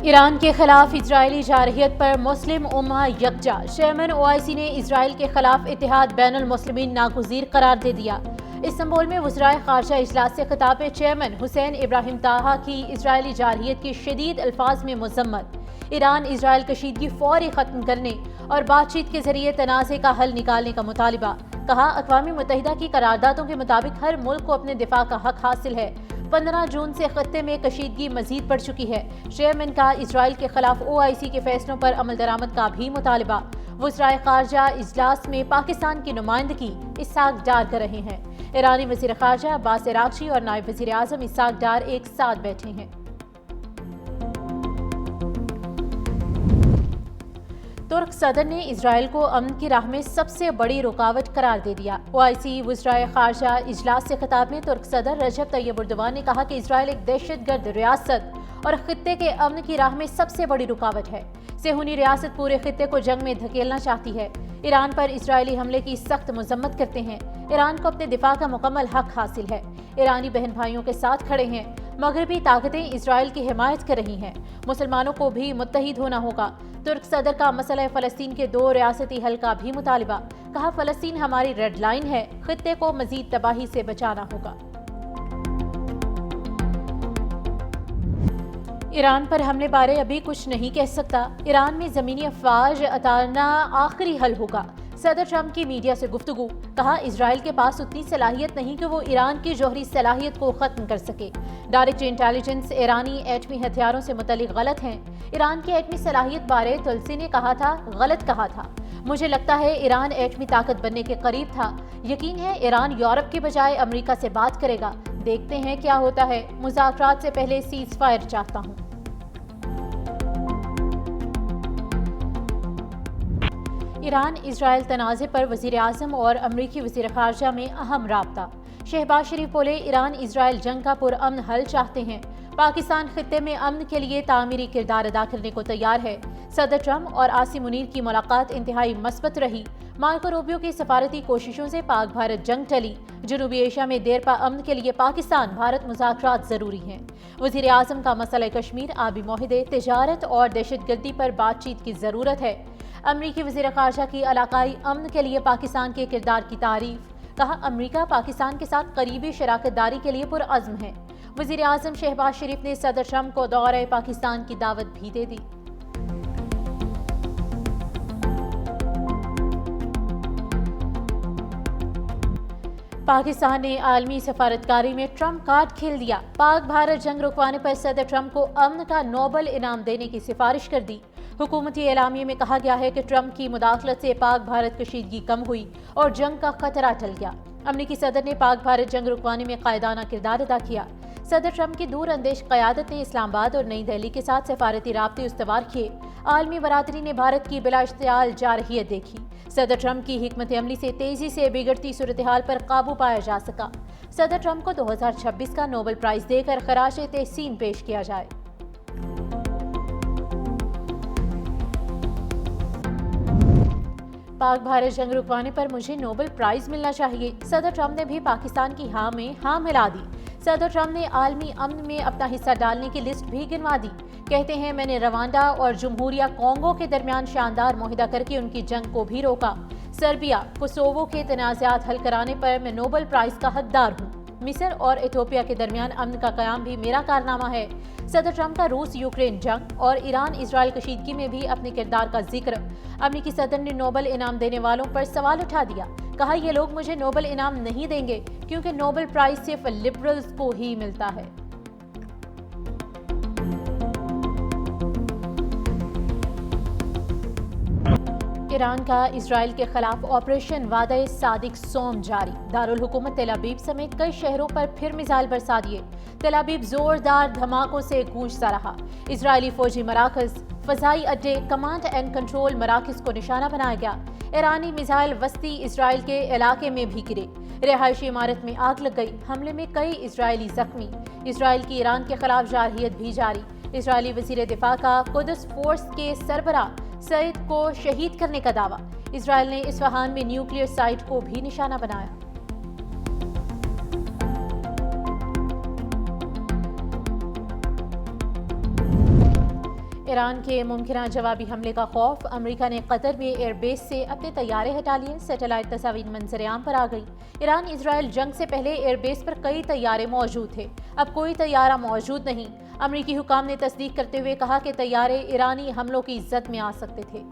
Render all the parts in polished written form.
ایران کے خلاف اسرائیلی جارحیت پر مسلم امہ یکجا، چیئرمین OIC نے اسرائیل کے خلاف اتحاد بین المسلمین ناگزیر قرار دے دیا۔ استنبول میں وزرائے خارجہ اجلاس سے خطاب میں چیئرمین حسین ابراہیم طہا کی اسرائیلی جارحیت کی شدید الفاظ میں مذمت۔ ایران اسرائیل کشیدگی فوری ختم کرنے اور بات چیت کے ذریعے تنازع کا حل نکالنے کا مطالبہ۔ کہا، اقوام متحدہ کی قراردادوں کے مطابق ہر ملک کو اپنے دفاع کا حق حاصل ہے۔ 15 جون سے خطے میں کشیدگی مزید بڑھ چکی ہے۔ چیئرمین کا اسرائیل کے خلاف OIC کے فیصلوں پر عمل درآمد کا بھی مطالبہ۔ وزرائے خارجہ اجلاس میں پاکستان کی نمائندگی اسحاق ڈار کر رہے ہیں۔ ایرانی وزیر خارجہ عباس عراقچی اور نائب وزیر اعظم اسحاق ڈار ایک ساتھ بیٹھے ہیں۔ ترک صدر نے اسرائیل کو امن کی راہ میں سب سے بڑی رکاوٹ قرار دے دیا۔ OIC وزرائے خارجہ اجلاس سے خطاب میں ترک صدر رجب طیب اردوان نے کہا کہ اسرائیل ایک دہشت گرد ریاست اور خطے کے امن کی راہ میں سب سے بڑی رکاوٹ ہے۔ صہیونی ریاست پورے خطے کو جنگ میں دھکیلنا چاہتی ہے۔ ایران پر اسرائیلی حملے کی سخت مذمت کرتے ہیں۔ ایران کو اپنے دفاع کا مکمل حق حاصل ہے۔ ایرانی بہن بھائیوں کے ساتھ کھڑے ہیں۔ مغربی طاقتیں اسرائیل کی حمایت کر رہی ہیں۔ مسلمانوں کو بھی متحد ہونا ہوگا۔ ترک صدر کا مسئلہ فلسطین کے 2 ریاستی حل کا بھی مطالبہ۔ کہا، فلسطین ہماری ریڈ لائن ہے، خطے کو مزید تباہی سے بچانا ہوگا۔ ایران پر حملے بارے ابھی کچھ نہیں کہہ سکتا۔ ایران میں زمینی افواج اتارنا آخری حل ہوگا۔ صدر ٹرمپ کی میڈیا سے گفتگو۔ کہا، اسرائیل کے پاس اتنی صلاحیت نہیں کہ وہ ایران کی جوہری صلاحیت کو ختم کر سکے۔ ڈائریکٹ انٹیلیجنس ایرانی ایٹمی ہتھیاروں سے متعلق غلط ہیں۔ ایران کی ایٹمی صلاحیت بارے تلسی نے کہا تھا، غلط کہا تھا۔ مجھے لگتا ہے ایران ایٹمی طاقت بننے کے قریب تھا۔ یقین ہے ایران یورپ کے بجائے امریکہ سے بات کرے گا۔ دیکھتے ہیں کیا ہوتا ہے۔ مذاکرات سے پہلے سیز فائر چاہتا ہوں۔ ایران اسرائیل تنازع پر وزیر اعظم اور امریکی وزیر خارجہ میں اہم رابطہ۔ شہباز شریف بولے، ایران اسرائیل جنگ کا پرامن حل چاہتے ہیں۔ پاکستان خطے میں امن کے لیے تعمیری کردار ادا کرنے کو تیار ہے۔ صدر ٹرمپ اور عاصم منیر کی ملاقات انتہائی مثبت رہی۔ مارکو روبیو کی سفارتی کوششوں سے پاک بھارت جنگ ٹلی۔ جنوبی ایشیا میں دیرپا امن کے لیے پاکستان بھارت مذاکرات ضروری ہیں۔ وزیر اعظم کا مسئلہ کشمیر، آبی معاہدے، تجارت اور دہشت گردی پر بات چیت کی ضرورت ہے۔ امریکی وزیر خارجہ کی علاقائی امن کے لیے پاکستان کے کردار کی تعریف۔ کہا، امریکہ پاکستان کے ساتھ قریبی شراکت داری کے لیے پرعزم ہے۔ وزیر اعظم شہباز شریف نے صدر ٹرمپ کو دورہ پاکستان کی دعوت بھی دے دی۔ پاکستان نے عالمی سفارتکاری میں ٹرمپ کارڈ کھیل دیا۔ پاک بھارت جنگ رکوانے پر صدر ٹرمپ کو امن کا نوبل انعام دینے کی سفارش کر دی۔ حکومتی اعلامیے میں کہا گیا ہے کہ ٹرمپ کی مداخلت سے پاک بھارت کشیدگی کم ہوئی اور جنگ کا خطرہ ٹل گیا۔ امریکی صدر نے پاک بھارت جنگ رکوانے میں قائدانہ کردار ادا کیا۔ صدر ٹرمپ کی دور اندیش قیادت نے اسلام آباد اور نئی دہلی کے ساتھ سفارتی رابطے استوار کیے۔ عالمی برادری نے بھارت کی بلا اشتعال جارحیت دیکھی۔ صدر ٹرمپ کی حکمت عملی سے تیزی سے بگڑتی صورتحال پر قابو پایا جا سکا۔ صدر ٹرمپ کو 2026 کا نوبل پرائز دے کر خراج تحسین پیش کیا جائے۔ پاک بھارت جنگ رکوانے پر مجھے نوبل پرائز ملنا چاہیے۔ صدر ٹرمپ نے بھی پاکستان کی ہاں میں ہاں ملا دی۔ صدر ٹرمپ نے عالمی امن میں اپنا حصہ ڈالنے کی لسٹ بھی گنوا دی۔ کہتے ہیں، میں نے روانڈا اور جمہوریہ کانگو کے درمیان شاندار معاہدہ کر کے ان کی جنگ کو بھی روکا۔ سربیا، کوسووو کے تنازعات حل کرانے پر میں نوبل پرائز کا حقدار ہوں۔ مصر اور ایتھوپیا کے درمیان امن کا قیام بھی میرا کارنامہ ہے۔ صدر ٹرمپ کا روس یوکرین جنگ اور ایران اسرائیل کشیدگی میں بھی اپنے کردار کا ذکر۔ امریکی صدر نے نوبل انعام دینے والوں پر سوال اٹھا دیا۔ کہا، یہ لوگ مجھے نوبل انعام نہیں دیں گے کیونکہ نوبل پرائز صرف لبرلز کو ہی ملتا ہے۔ ایران کا اسرائیل کے خلاف آپریشن وعدہ صادق سوم جاری۔ دارالحکومت تل ابیب سمیت کئی شہروں پر پھر میزائل برسا دیے۔ تل ابیب زوردار دھماکوں سے گونجتا رہا۔ اسرائیلی فوجی مراکز، فضائی اڈے، کمانڈ اینڈ کنٹرول مراکز کو نشانہ بنایا گیا۔ ایرانی میزائل وسطی اسرائیل کے علاقے میں بھی گرے۔ رہائشی عمارت میں آگ لگ گئی۔ حملے میں کئی اسرائیلی زخمی۔ اسرائیل کی ایران کے خلاف جارحیت بھی جاری۔ اسرائیلی وزیر دفاع کا قدس فورس کے سربراہ سعید کو شہید کرنے کا دعویٰ۔ اسرائیل نے اصفہان میں نیوکلیئر سائٹ کو بھی نشانہ بنایا۔ ایران کے ممکنہ جوابی حملے کا خوف، امریکہ نے قطر میں ایئر بیس سے اپنے طیارے ہٹا لیے، سیٹلائٹ تصاویر منظر عام پر آ گئی۔ ایران اسرائیل جنگ سے پہلے ایئر بیس پر کئی طیارے موجود تھے، اب کوئی طیارہ موجود نہیں۔ امریکی حکام نے تصدیق کرتے ہوئے کہا کہ طیارے ایرانی حملوں کی زد میں آ سکتے تھے۔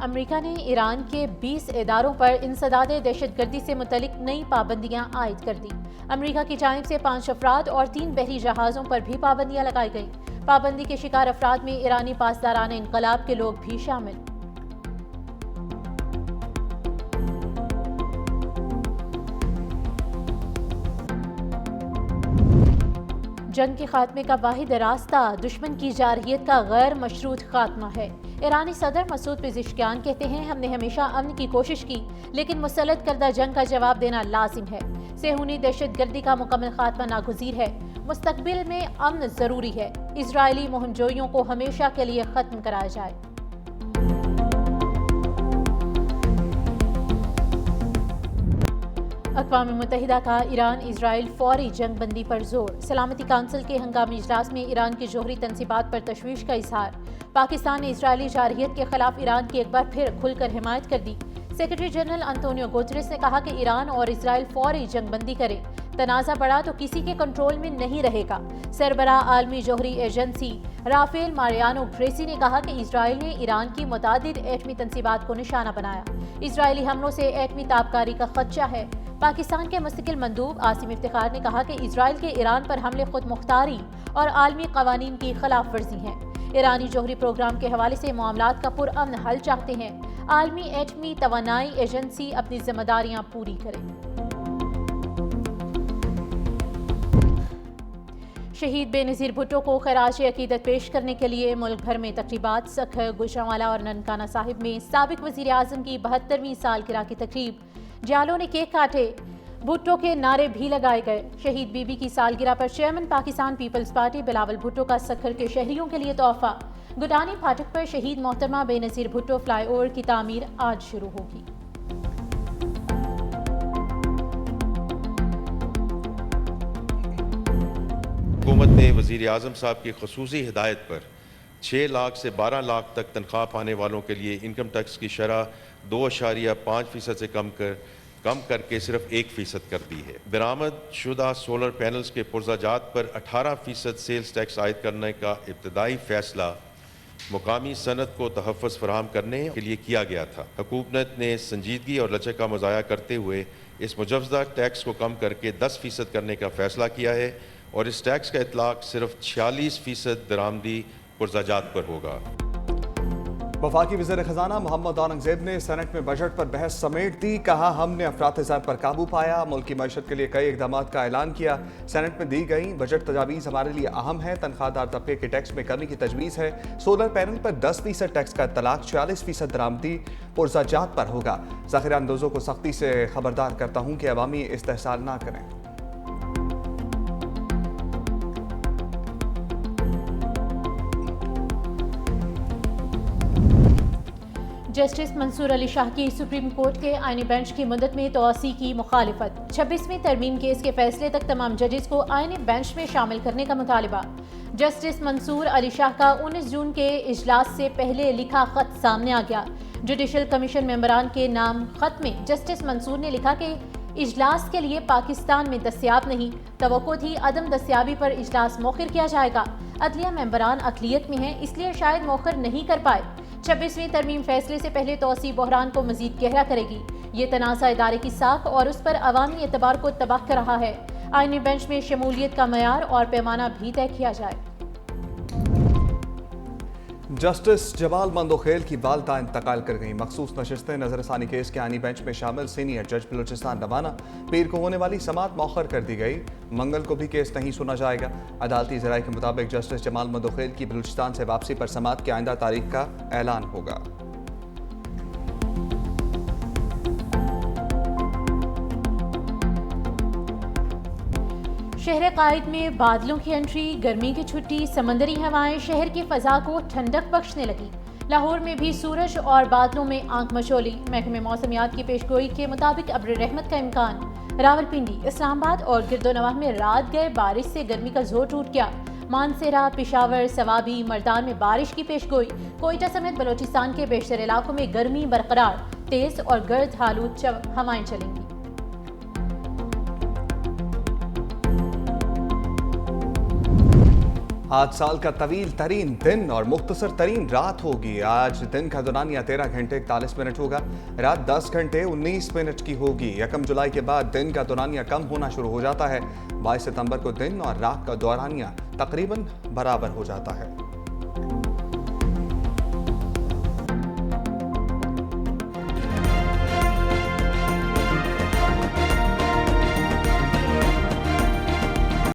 امریکہ نے ایران کے 20 اداروں پر انسداد دہشت گردی سے متعلق نئی پابندیاں عائد کر دی۔ امریکہ کی جانب سے 5 افراد اور 3 بحری جہازوں پر بھی پابندیاں لگائی گئیں۔ پابندی کے شکار افراد میں ایرانی پاسداران انقلاب کے لوگ بھی شامل۔ جنگ کے خاتمے کا واحد راستہ دشمن کی جارحیت کا غیر مشروط خاتمہ ہے۔ ایرانی صدر مسعود پزشکیان کہتے ہیں، ہم نے ہمیشہ امن کی کوشش کی، لیکن مسلط کردہ جنگ کا جواب دینا لازم ہے۔ صہیونی دہشت گردی کا مکمل خاتمہ ناگزیر ہے۔ مستقبل میں امن ضروری ہے۔ اسرائیلی مہم جوئیوں کو ہمیشہ کے لیے ختم کرایا جائے۔ اقوام متحدہ کا ایران اسرائیل فوری جنگ بندی پر زور۔ سلامتی کونسل کے ہنگامی اجلاس میں ایران کی جوہری تنصیبات پر تشویش کا اظہار۔ پاکستان نے اسرائیلی جارحیت کے خلاف ایران کی ایک بار پھر کھل کر حمایت کر دی۔ سیکرٹری جنرل انتونیو گوتریس نے کہا کہ ایران اور اسرائیل فوری جنگ بندی کریں، تنازع بڑھا تو کسی کے کنٹرول میں نہیں رہے گا۔ سربراہ عالمی جوہری ایجنسی رافیل ماریانو گریسی نے کہا کہ اسرائیل نے ایران کی متعدد ایٹمی تنصیبات کو نشانہ بنایا۔ اسرائیلی حملوں سے ایٹمی تابکاری کا خدشہ ہے۔ پاکستان کے مستقل مندوب عاصم افتخار نے کہا کہ اسرائیل کے ایران پر حملے خود مختاری اور عالمی قوانین کی خلاف ورزی ہیں۔ ایرانی جوہری پروگرام کے حوالے سے معاملات کا پرامن حل چاہتے ہیں۔ عالمی ایٹمی توانائی ایجنسی اپنی ذمہ داریاں پوری کرے۔ شہید بے نظیر بھٹو کو خراج عقیدت پیش کرنے کے لیے ملک بھر میں تقریبات۔ سکھر، گوجرانوالہ اور ننکانہ صاحب میں سابق وزیر اعظم کی 72ویں سالگرہ کی تقریب۔ جالوں نے کیک کاٹے، بھٹو کے نعرے بھی لگائے گئے۔ شہید بی بی کی سالگرہ پر chairman Pakistan peoples party Bilawal Bhutto کا سکھر کے شہریوں کے لیے تحفہ۔ گڈانی پھاٹک پر شہید محترمہ بے نظیر بھٹو فلائی اوور کی تعمیر آج شروع ہوگی۔ حکومت نے وزیر اعظم صاحب کی خصوصی ہدایت پر 6 لاکھ سے 12 لاکھ تک تنخواہ پانے والوں کے لیے انکم ٹیکس کی شرح 2.5% سے کم کر کے صرف 1% کر دی ہے۔ درآمد شدہ سولر پینلز کے پرزہ جات پر 18% سیلز ٹیکس عائد کرنے کا ابتدائی فیصلہ مقامی صنعت کو تحفظ فراہم کرنے کے لیے کیا گیا تھا۔ حکومت نے سنجیدگی اور لچک کا مظاہرہ کرتے ہوئے اس مجوزہ ٹیکس کو کم کر کے 10% کرنے کا فیصلہ کیا ہے اور اس ٹیکس کا اطلاق صرف 46% درآمدی پرزہ جات پر ہوگا۔ وفاقی وزیر خزانہ محمد اورنگزیب نے سینٹ میں بجٹ پر بحث سمیٹ دی۔ کہا، ہم نے افراط زر پر قابو پایا، ملک کی معیشت کے لیے کئی اقدامات کا اعلان کیا۔ سینٹ میں دی گئی بجٹ تجاویز ہمارے لیے اہم ہے۔ تنخواہ دار طبقے کے ٹیکس میں کمی کی تجویز ہے۔ سولر پینل پر 10% ٹیکس کا اطلاق، 46% درآمدی پرزہ جات پر ہوگا۔ ذخیرہ اندوزوں کو سختی سے خبردار کرتا ہوں کہ عوامی استحصال نہ کریں۔ جسٹس منصور علی شاہ کی سپریم کورٹ کے آئینی بینچ کی مدت میں توسیع کی مخالفت۔ 26ویں ترمیم کیس کے فیصلے تک تمام ججز کو آئینی بینچ میں شامل کرنے کا مطالبہ۔ جسٹس منصور علی شاہ کا 19 جون کے اجلاس سے پہلے لکھا خط سامنے آ گیا۔ جوڈیشل کمیشن ممبران کے نام خط میں جسٹس منصور نے لکھا کہ اجلاس کے لیے پاکستان میں دستیاب نہیں، توقع تھی عدم دستیابی پر اجلاس مؤخر کیا جائے گا۔ عدلیہ ممبران اقلیت میں ہیں، اس لیے شاید مؤخر نہیں کر پائے۔ 26ویں ترمیم فیصلے سے پہلے توسیع بحران کو مزید گہرا کرے گی۔ یہ تنازع ادارے کی ساکھ اور اس پر عوامی اعتبار کو تباہ کر رہا ہے۔ آئینی بینچ میں شمولیت کا معیار اور پیمانہ بھی طے کیا جائے۔ جسٹس جمال مندوخیل کی والدہ انتقال کر گئیں۔ مخصوص نشستیں نظر ثانی کیس کے آئینی بینچ میں شامل سینئر جج بلوچستان روانہ۔ پیر کو ہونے والی سماعت مؤخر کر دی گئی۔ منگل کو بھی کیس نہیں سنا جائے گا۔ عدالتی ذرائع کے مطابق جسٹس جمال مندوخیل کی بلوچستان سے واپسی پر سماعت کی آئندہ تاریخ کا اعلان ہوگا۔ شہر قائد میں بادلوں کی انٹری، گرمی کی چھٹی، سمندری ہوائیں شہر کی فضا کو ٹھنڈک بخشنے لگی۔ لاہور میں بھی سورج اور بادلوں میں آنکھ مشولی، محکمہ موسمیات کی پیشگوئی کے مطابق ابر رحمت کا امکان۔ راولپنڈی، اسلام آباد اور گرد و نواح میں رات گئے بارش سے گرمی کا زور ٹوٹ گیا۔ مانسہرہ، پشاور، سوابی، مردان میں بارش کی پیشگوئی۔ کوئٹہ سمیت بلوچستان کے بیشتر علاقوں میں گرمی برقرار، تیز اور گرد آلود ہوائیں چلیں گی۔ آج سال کا طویل ترین دن اور مختصر ترین رات ہوگی۔ آج دن کا دورانیہ 13 گھنٹے 41 منٹ ہوگا، رات 10 گھنٹے 19 منٹ کی ہوگی۔ 1 جولائی کے بعد دن کا دورانیہ کم ہونا شروع ہو جاتا ہے۔ 22 ستمبر کو دن اور رات کا دورانیہ تقریباً برابر ہو جاتا ہے۔